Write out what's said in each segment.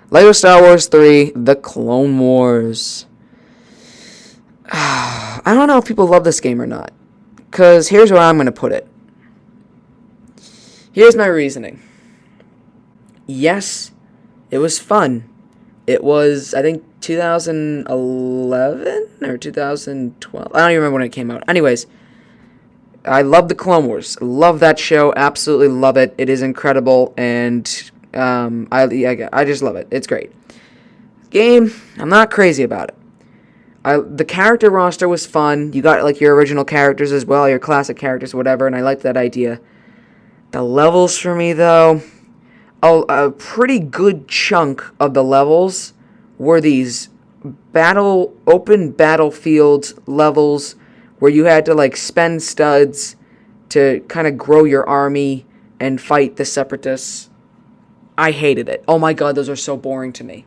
LEGO Star Wars 3, The Clone Wars. I don't know if people love this game or not. Because here's where I'm going to put it. Here's my reasoning. Yes, it was fun. It was, I think, 2011 or 2012. I don't even remember when it came out. Anyways, I love the Clone Wars. Love that show. Absolutely love it. It is incredible, and I just love it. It's great. Game, I'm not crazy about it. The character roster was fun. You got like your original characters as well, your classic characters, whatever, and I liked that idea. The levels for me, though, a pretty good chunk of the levels were these open battlefield levels where you had to like spend studs to kind of grow your army and fight the separatists. I hated it. Oh my god, those are so boring to me.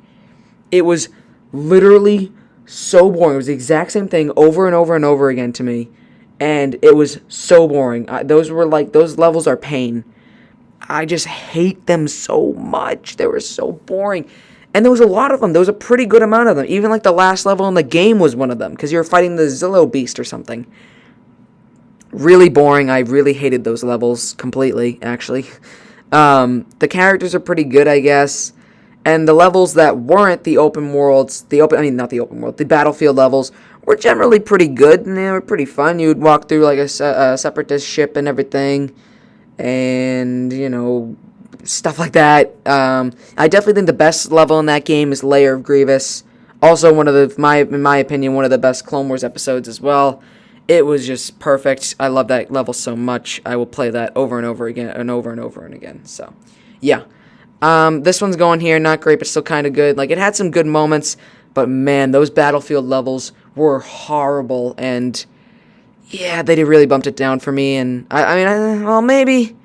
It was literally so boring. It was the exact same thing over and over and over again to me, and it was so boring. Those levels are pain. I just hate them so much. They were so boring. And there was a lot of them. There was a pretty good amount of them. Even like the last level in the game was one of them, because you were fighting the Zillow Beast or something. Really boring. I really hated those levels completely, actually. The characters are pretty good, I guess. And the levels that weren't the open worlds, the battlefield levels, were generally pretty good, and they were pretty fun. You would walk through like a separatist ship and everything, and, you know, stuff like that. I definitely think the best level in that game is Lair of Grievous. Also, in my opinion, one of the best Clone Wars episodes as well. It was just perfect. I love that level so much. I will play that over and over again, and over and over and again. So, yeah. This one's going here, not great, but still kind of good. Like, it had some good moments, but man, those battlefield levels were horrible, and yeah, they really bumped it down for me. And maybe.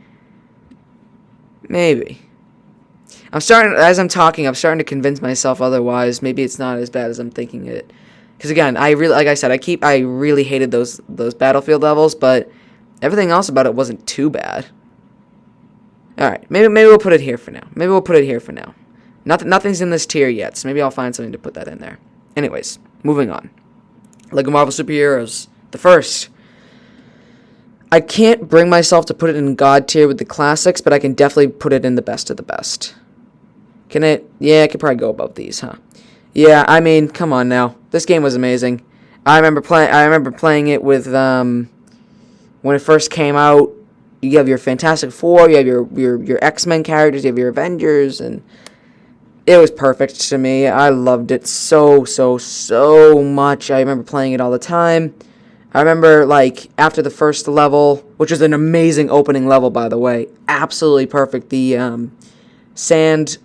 As I'm talking, I'm starting to convince myself otherwise. Maybe it's not as bad as I'm thinking it. Because again, I really hated those battlefield levels, but everything else about it wasn't too bad. All right, maybe we'll put it here for now. Nothing's in this tier yet, so maybe I'll find something to put that in there. Anyways, moving on. LEGO Marvel Superheroes, the first. I can't bring myself to put it in God tier with the classics, but I can definitely put it in the best of the best. Can it? Yeah, I could probably go above these, huh? Yeah, I mean, come on now. This game was amazing. I remember playing it with when it first came out. You have your Fantastic Four, you have your X-Men characters, you have your Avengers, and it was perfect to me. I loved it so much. I remember playing it all the time. I remember, like, after the first level, which was an amazing opening level, by the way, absolutely perfect, the Sand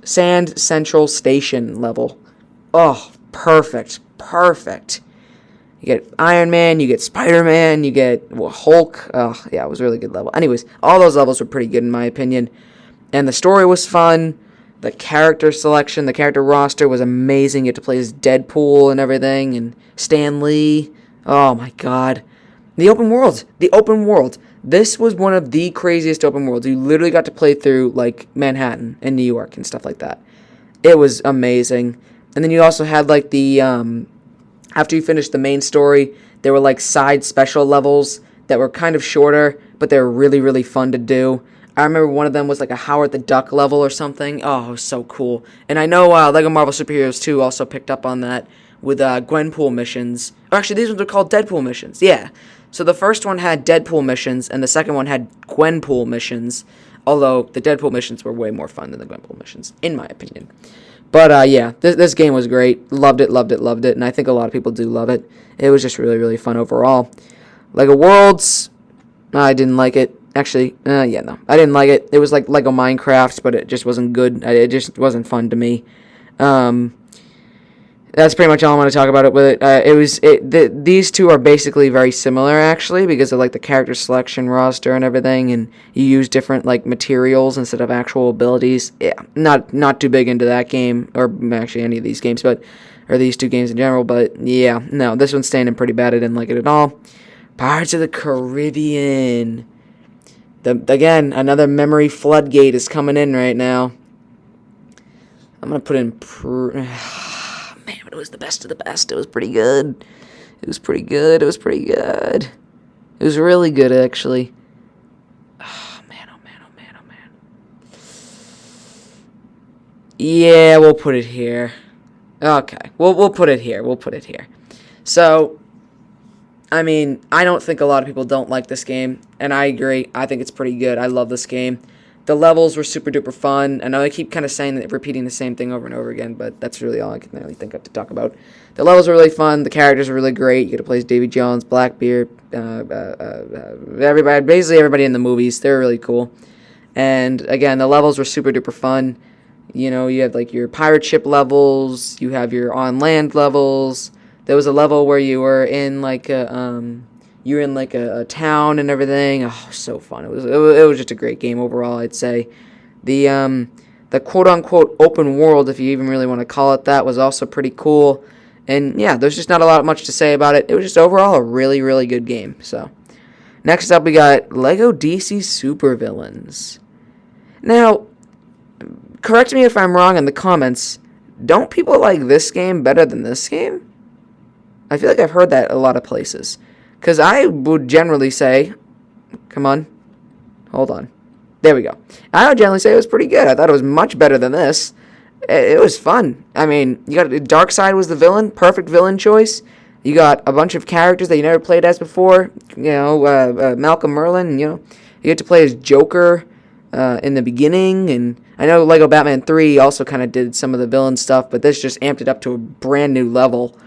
Central Station level. Oh, perfect. You get Iron Man, you get Spider-Man, you get Hulk. Oh, yeah, it was a really good level. Anyways, all those levels were pretty good in my opinion. And the story was fun. The character selection, the character roster was amazing. You had to play as Deadpool and everything, and Stan Lee. Oh my god. The open world. This was one of the craziest open worlds. You literally got to play through, like, Manhattan and New York and stuff like that. It was amazing. And then you also had, like, the, after you finished the main story, there were, like, side special levels that were kind of shorter, but they were really, really fun to do. I remember one of them was, like, a Howard the Duck level or something. Oh, it was so cool. And I know LEGO Marvel Superheroes 2 also picked up on that with Gwenpool missions. Or actually, these ones are called Deadpool missions. Yeah. So the first one had Deadpool missions, and the second one had Gwenpool missions. Although the Deadpool missions were way more fun than the Gwenpool missions, in my opinion. But yeah, this game was great. Loved it, and I think a lot of people do love it. It was just really, really fun overall. LEGO Worlds, I didn't like it. Actually, I didn't like it. It was like LEGO Minecraft, but it just wasn't good. It just wasn't fun to me. That's pretty much all I'm going to talk about it with it. These two are basically very similar, actually, because of, like, the character selection roster and everything, and you use different, like, materials instead of actual abilities. Yeah, not too big into that game, or actually any of these games, or these two games in general, but yeah, no, this one's standing pretty bad. I didn't like it at all. Pirates of the Caribbean. Again, another memory floodgate is coming in right now. I'm gonna put in man, but it was the best of the best. It was pretty good. It was pretty good. It was pretty good. It was really good, actually. Oh man, oh man, oh man, oh man. Yeah, we'll put it here. Okay, we'll put it here. We'll put it here. So, I mean, I don't think a lot of people don't like this game, and I agree. I think it's pretty good. I love this game. The levels were super duper fun. I know I keep kind of saying that, repeating the same thing over and over again, but that's really all I can really think of to talk about. The levels were really fun. The characters were really great. You get to play as Davy Jones, Blackbeard, everybody, basically everybody in the movies. They were really cool. And again, the levels were super duper fun. You know, you have like your pirate ship levels. You have your on land levels. There was a level where you were in like a town and everything. Oh, so fun. It was just a great game overall, I'd say. The quote unquote open world, if you even really want to call it that, was also pretty cool. And yeah, there's just not a lot much to say about it. It was just overall a really, really good game. So next up we got LEGO DC Supervillains. Now, correct me if I'm wrong in the comments. Don't people like this game better than this game? I feel like I've heard that a lot of places. Because I would generally say... Come on. Hold on. There we go. I would generally say it was pretty good. I thought it was much better than this. It was fun. I mean, you got Darkseid was the villain. Perfect villain choice. You got a bunch of characters that you never played as before. You know, Malcolm Merlin. You know, you get to play as Joker in the beginning. And I know LEGO Batman 3 also kind of did some of the villain stuff. But this just amped it up to a brand new level.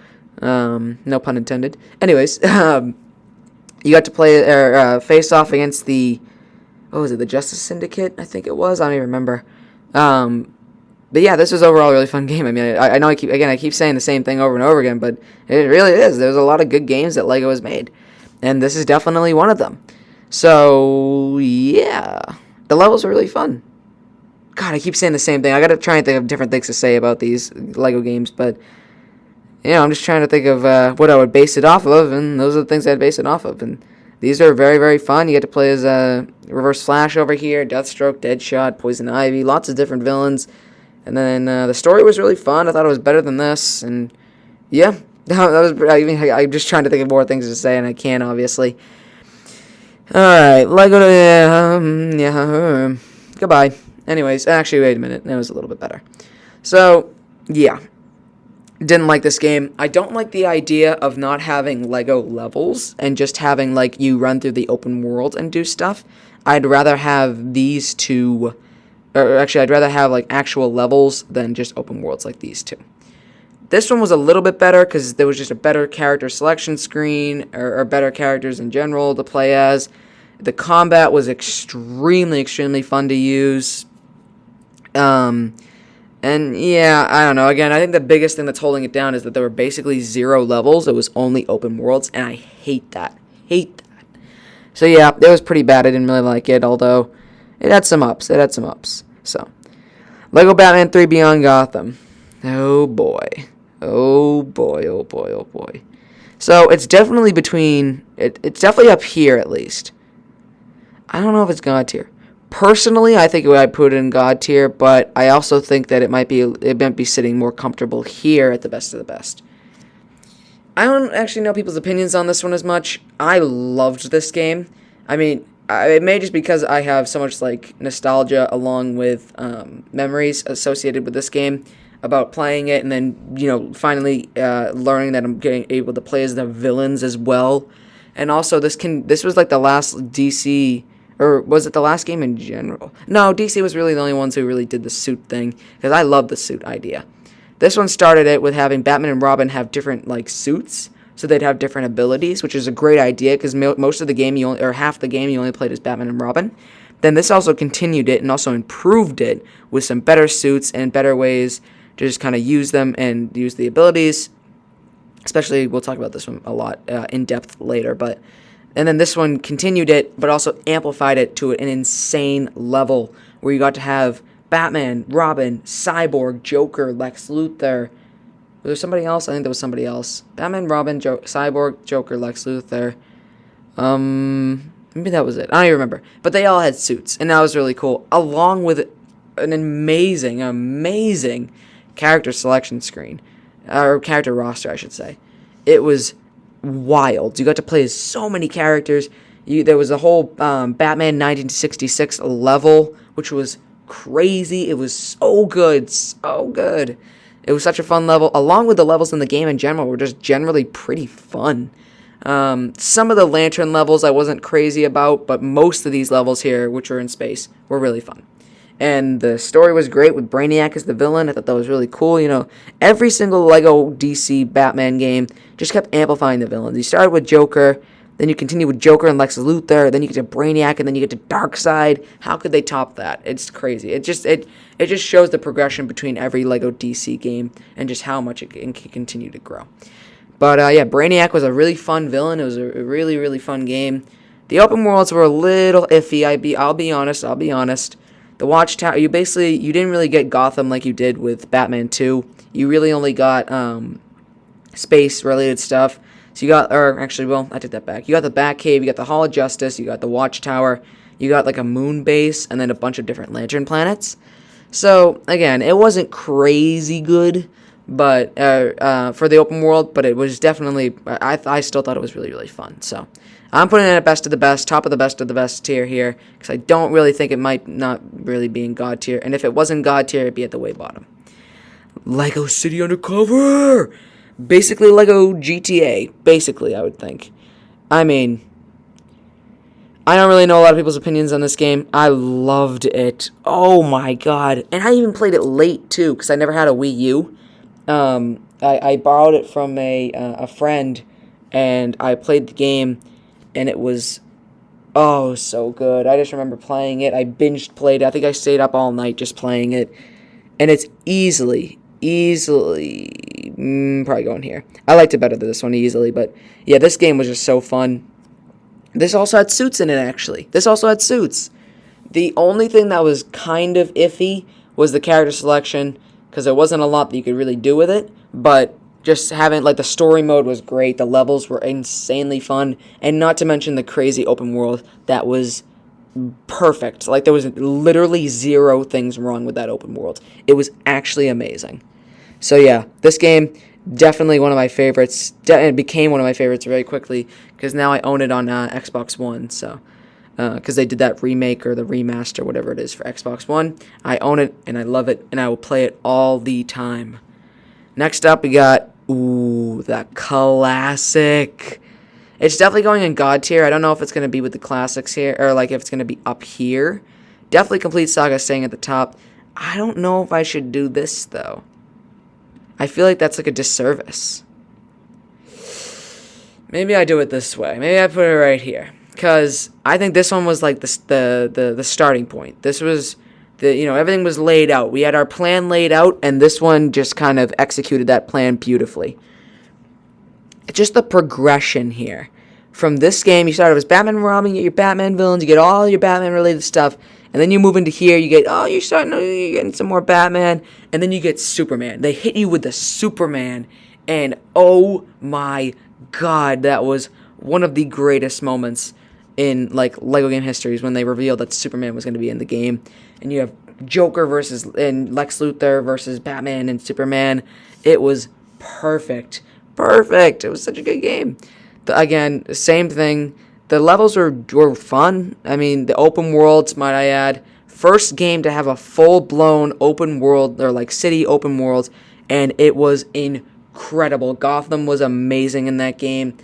No pun intended. Anyways, you got to play face off against the, what was it, the Justice Syndicate? I think it was. I don't even remember. But yeah, this was overall a really fun game. I mean, I know I keep saying the same thing over and over again, but it really is. There's a lot of good games that LEGO has made, and this is definitely one of them. So yeah, the levels are really fun. God, I keep saying the same thing. I gotta try and think of different things to say about these LEGO games, but. You know, I'm just trying to think of what I would base it off of, and those are the things I'd base it off of. And these are very, very fun. You get to play as Reverse Flash over here, Deathstroke, Deadshot, Poison Ivy, lots of different villains. And then the story was really fun. I thought it was better than this. And yeah, that was. I mean, I'm just trying to think of more things to say, and I can't, obviously. All right, LEGO. Goodbye. Anyways, actually, wait a minute. That was a little bit better. So yeah. Didn't like this game. I don't like the idea of not having LEGO levels and just having, like, you run through the open world and do stuff. I'd rather have these two, or actually, I'd rather have, like, actual levels than just open worlds like these two. This one was a little bit better because there was just a better character selection screen, or better characters in general to play as. The combat was extremely, extremely fun to use. And yeah, I don't know. Again, I think the biggest thing that's holding it down is that there were basically 0 levels. It was only open worlds, and I hate that. Hate that. So yeah, it was pretty bad. I didn't really like it, although it had some ups. So, LEGO Batman 3 Beyond Gotham. Oh boy. Oh boy, oh boy, oh boy. So it's definitely between... It's definitely up here, at least. I don't know if it's God tier. Personally, I think I'd put it in God tier, but I also think that it might be sitting more comfortable here at the best of the best. I don't actually know people's opinions on this one as much. I loved this game. I mean, it may just because I have so much like nostalgia along with memories associated with this game about playing it, and then finally learning that I'm getting able to play as the villains as well. And also, this was like the last DC. Or was it the last game in general? No, DC was really the only ones who really did the suit thing, because I love the suit idea. This one started it with having Batman and Robin have different like suits, so they'd have different abilities, which is a great idea, because most of the game, half the game, you only played as Batman and Robin. Then this also continued it and also improved it with some better suits and better ways to just kind of use them and use the abilities. Especially, we'll talk about this one a lot in depth later, but... And then this one continued it, but also amplified it to an insane level, where you got to have Batman, Robin, Cyborg, Joker, Lex Luthor. Was there somebody else? I think there was somebody else. Batman, Robin, Cyborg, Joker, Lex Luthor. Maybe that was it. I don't even remember. But they all had suits, and that was really cool. Along with an amazing character selection screen, or character roster, I should say. It was wild. You got to play as so many characters. There was a whole Batman 1966 level, which was crazy. It was so good, so good. It was such a fun level, along with the levels in the game in general were just generally pretty fun. Some of the Lantern levels I wasn't crazy about, but most of these levels here, which are in space, were really fun. And the story was great with Brainiac as the villain. I thought that was really cool. You know, every single LEGO DC Batman game just kept amplifying the villains. You started with Joker, then you continue with Joker and Lex Luthor, then you get to Brainiac, and then you get to Darkseid. How could they top that? It's crazy. It just shows the progression between every LEGO DC game and just how much it can continue to grow. But yeah, Brainiac was a really fun villain. It was a really, really fun game. The open worlds were a little iffy. I'll be honest. The Watchtower, you didn't really get Gotham like you did with Batman 2. You really only got space-related stuff. So you got, or actually, well, I take that back. You got the Batcave, you got the Hall of Justice, you got the Watchtower, you got like a moon base, and then a bunch of different Lantern planets. So, again, it wasn't crazy good, but for the open world, but it was definitely, I still thought it was really, really fun. So, I'm putting it at best of the best, top of the best tier here, because I don't really think it might not really be in God tier, and if it wasn't God tier, it'd be at the way bottom. LEGO City Undercover! Basically LEGO GTA, basically, I would think. I mean, I don't really know a lot of people's opinions on this game. I loved it. Oh my god. And I even played it late, too, because I never had a Wii U. I borrowed it from a friend, and I played the game, and it was, oh, so good. I just remember playing it. I binged played it. I think I stayed up all night just playing it. And it's easily, probably going here. I liked it better than this one easily, but yeah, this game was just so fun. This also had suits in it, actually. This also had suits. The only thing that was kind of iffy was the character selection, because there wasn't a lot that you could really do with it, but just having, like, the story mode was great, the levels were insanely fun, and not to mention the crazy open world that was perfect. Like, there was literally zero things wrong with that open world. It was actually amazing. So yeah, this game, definitely one of my favorites. It became one of my favorites very quickly, because now I own it on Xbox One, so, because they did that remake or the remaster, whatever it is, for Xbox One. I own it, and I love it, and I will play it all the time. Next up, we got, that classic. It's definitely going in God tier. I don't know if it's going to be with the classics here, or like if it's going to be up here. Definitely Complete Saga staying at the top. I don't know if I should do this, though. I feel like that's like a disservice. Maybe I do it this way. Maybe I put it right here, because I think this one was like the starting point. This was everything was laid out. We had our plan laid out, and this one just kind of executed that plan beautifully. It's just the progression here. From this game, you start off as Batman and Robin, you get your Batman villains, you get all your Batman-related stuff, and then you move into here, you get, you're getting some more Batman, and then you get Superman. They hit you with the Superman, and oh my god, that was one of the greatest moments in, like, LEGO game history, is when they revealed that Superman was going to be in the game, and you have Joker and Lex Luthor versus Batman and Superman. It was perfect. It was such a good game. Again, same thing. The levels were fun. I mean, the open worlds, might I add. First game to have a full-blown open world, or like city open world, and it was incredible. Gotham was amazing in that game.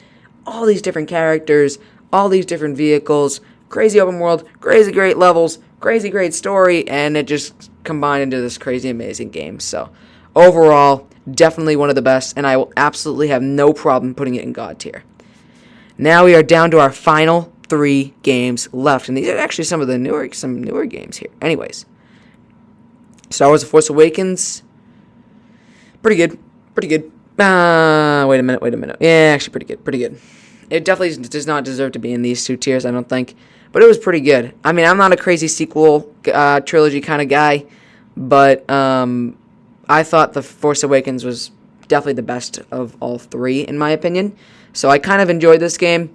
All these different characters, all these different vehicles, crazy open world, crazy great levels, crazy great story, and it just combined into this crazy amazing game. So, overall, definitely one of the best, and I will absolutely have no problem putting it in God tier. Now we are down to our final 3 games left, and these are actually some newer games here. Anyways, Star Wars: The Force Awakens, pretty good. Wait a minute. Yeah, actually pretty good. It definitely does not deserve to be in these 2 tiers, I don't think, but it was pretty good. I mean, I'm not a crazy sequel trilogy kind of guy, but I thought The Force Awakens was definitely the best of all 3, in my opinion. So I kind of enjoyed this game.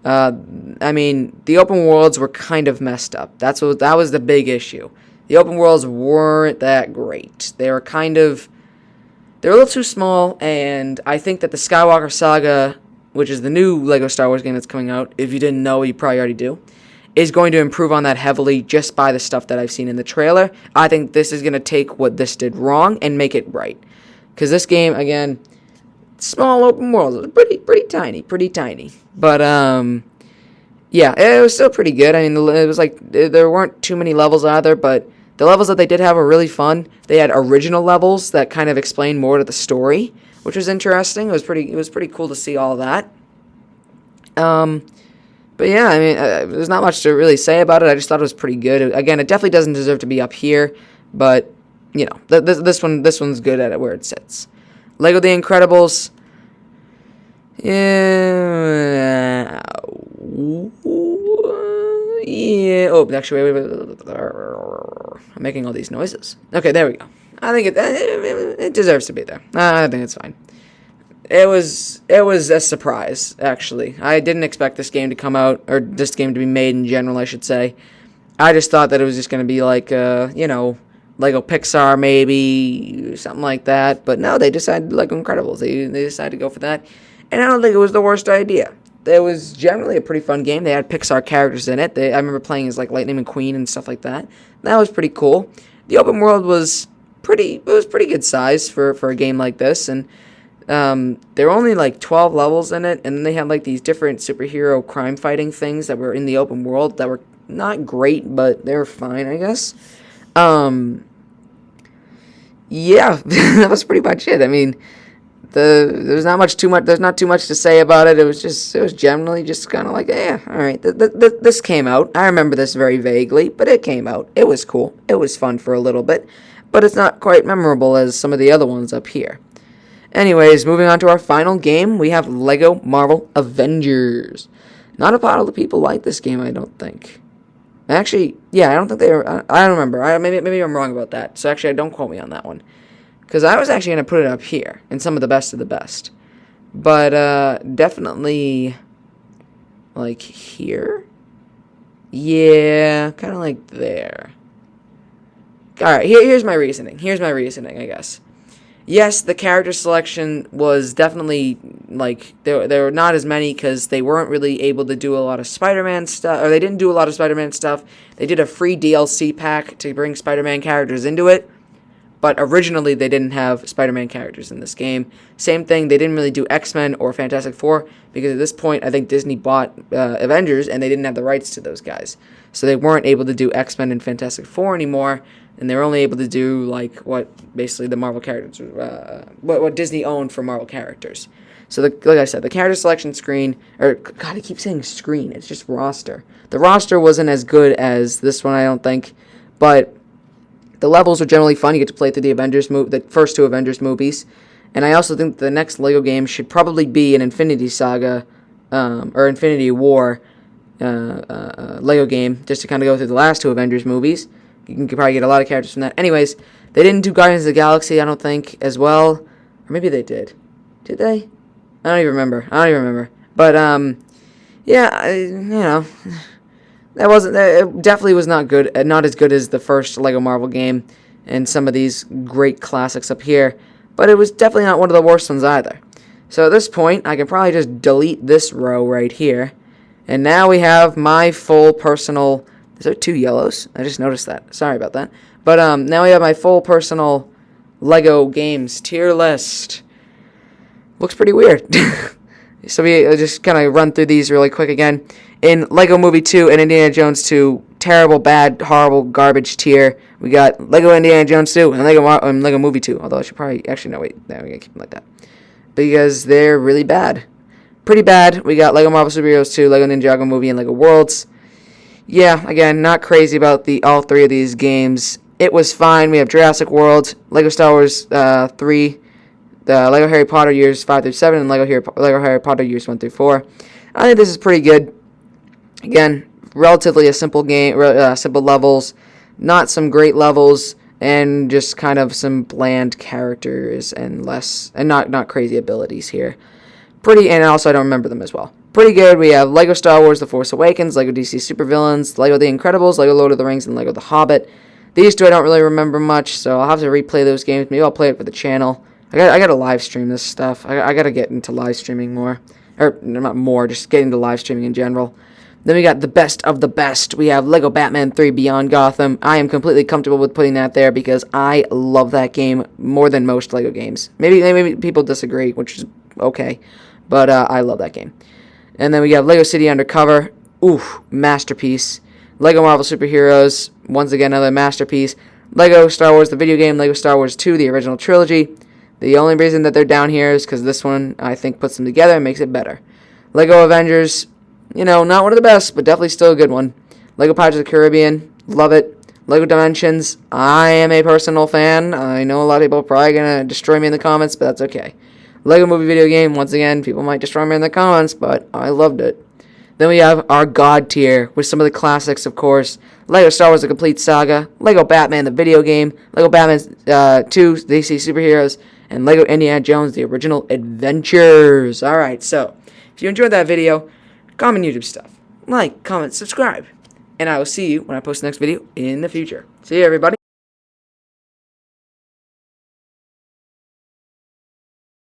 I mean, the open worlds were kind of messed up. That was the big issue. The open worlds weren't that great. They were they're a little too small, and I think that the Skywalker Saga, which is the new LEGO Star Wars game that's coming out, if you didn't know, you probably already do, is going to improve on that heavily just by the stuff that I've seen in the trailer. I think this is going to take what this did wrong and make it right. Because this game, again, small open worlds, pretty tiny. But, yeah, it was still pretty good. I mean, it was like, there weren't too many levels either, but the levels that they did have were really fun. They had original levels that kind of explained more to the story, which was interesting. It was pretty cool to see all that. But yeah, I mean, there's not much to really say about it. I just thought it was pretty good. Again, it definitely doesn't deserve to be up here, but you know, this one's good at it where it sits. Lego The Incredibles. Yeah. Yeah. Oh, actually, wait. I'm making all these noises. Okay, there we go. I think it deserves to be there. I think it's fine. It was a surprise, actually. I didn't expect this game to come out, or this game to be made in general, I should say. I just thought that it was just going to be like, you know, Lego Pixar maybe, something like that. But no, they decided Lego Incredibles. They decided to go for that. And I don't think it was the worst idea. It was generally a pretty fun game. They had Pixar characters in it. I remember playing as like Lightning McQueen and stuff like that. That was pretty cool. The open world was pretty good size for a game like this, and there were only like 12 levels in it, and then they had like these different superhero crime fighting things that were in the open world that were not great, but they were fine, I guess. Yeah, that was pretty much it. I mean, there's not too much to say about it. It was generally just kind of like, yeah, all right. This came out. I remember this very vaguely, but it came out. It was cool. It was fun for a little bit, but it's not quite memorable as some of the other ones up here. Anyways, moving on to our final game, we have LEGO Marvel Avengers. Not a lot of people like this game, I don't think. Actually, yeah, I don't think they were. I don't remember. Maybe I'm wrong about that. So actually, don't quote me on that one. Because I was actually going to put it up here in some of the best of the best. But definitely like here. Yeah, kind of like there. Alright, here's my reasoning. I guess. Yes, the character selection was definitely, like, there were not as many because they weren't really able to do a lot of Spider-Man stuff, or they didn't do a lot of Spider-Man stuff. They did a free DLC pack to bring Spider-Man characters into it, but originally they didn't have Spider-Man characters in this game. Same thing, they didn't really do X-Men or Fantastic Four, because at this point, I think Disney bought Avengers, and they didn't have the rights to those guys. So they weren't able to do X-Men and Fantastic Four anymore, and they were only able to do, like, what basically the Marvel characters, what Disney owned for Marvel characters. So, like I said, the character selection screen, or, God, I keep saying screen, it's just roster. The roster wasn't as good as this one, I don't think, but the levels are generally fun. You get to play through the first two Avengers movies, and I also think the next LEGO game should probably be an Infinity Saga, or Infinity War LEGO game, just to kind of go through the last two Avengers movies. You can probably get a lot of characters from that. Anyways, they didn't do Guardians of the Galaxy, I don't think, as well. Or maybe they did. Did they? I don't even remember. But, yeah, you know, it definitely was not good, not as good as the first LEGO Marvel game and some of these great classics up here. But it was definitely not one of the worst ones either. So at this point, I can probably just delete this row right here. And now we have my full personal... Is there two yellows? I just noticed that. Sorry about that. But now we have my full personal LEGO Games tier list. Looks pretty weird. So we just kind of run through these really quick again. In LEGO Movie 2 and Indiana Jones 2, terrible, bad, horrible, garbage tier, we got LEGO Indiana Jones 2 and LEGO Movie 2. Although I should probably... Actually, no, wait. No, we're going to keep them like that. Because they're really bad. Pretty bad. We got LEGO Marvel Superheroes 2, LEGO Ninjago Movie, and LEGO Worlds. Yeah, again, not crazy about all three of these games. It was fine. We have Jurassic World, LEGO Star Wars 3, the LEGO Harry Potter years 5 through 7, and LEGO Harry Potter years 1 through 4. I think this is pretty good. Again, relatively a simple game, simple levels, not some great levels, and just kind of some bland characters and not crazy abilities here. And also I don't remember them as well. Pretty good. We have LEGO Star Wars The Force Awakens, LEGO DC Supervillains, LEGO The Incredibles, LEGO Lord of the Rings, and LEGO The Hobbit. These two I don't really remember much, so I'll have to replay those games. Maybe I'll play it for the channel. I gotta live stream this stuff. I gotta get into live streaming more. Or, not more, just getting into live streaming in general. Then we got the best of the best. We have LEGO Batman 3 Beyond Gotham. I am completely comfortable with putting that there because I love that game more than most LEGO games. Maybe people disagree, which is okay. But I love that game. And then we have LEGO City Undercover. Oof, masterpiece. LEGO Marvel Superheroes. Once again, another masterpiece. LEGO Star Wars, the video game. LEGO Star Wars 2, the original trilogy. The only reason that they're down here is because this one, I think, puts them together and makes it better. LEGO Avengers, you know, not one of the best, but definitely still a good one. LEGO Pirates of the Caribbean, love it. LEGO Dimensions, I am a personal fan. I know a lot of people are probably going to destroy me in the comments, but that's okay. LEGO Movie Video Game, once again, people might destroy me in the comments, but I loved it. Then we have our God tier, with some of the classics, of course. LEGO Star Wars The Complete Saga, LEGO Batman the video game, LEGO Batman 2, DC Superheroes, and LEGO Indiana Jones The Original Adventures. Alright, so, if you enjoyed that video, comment YouTube stuff. Like, comment, subscribe. And I will see you when I post the next video in the future. See you, everybody.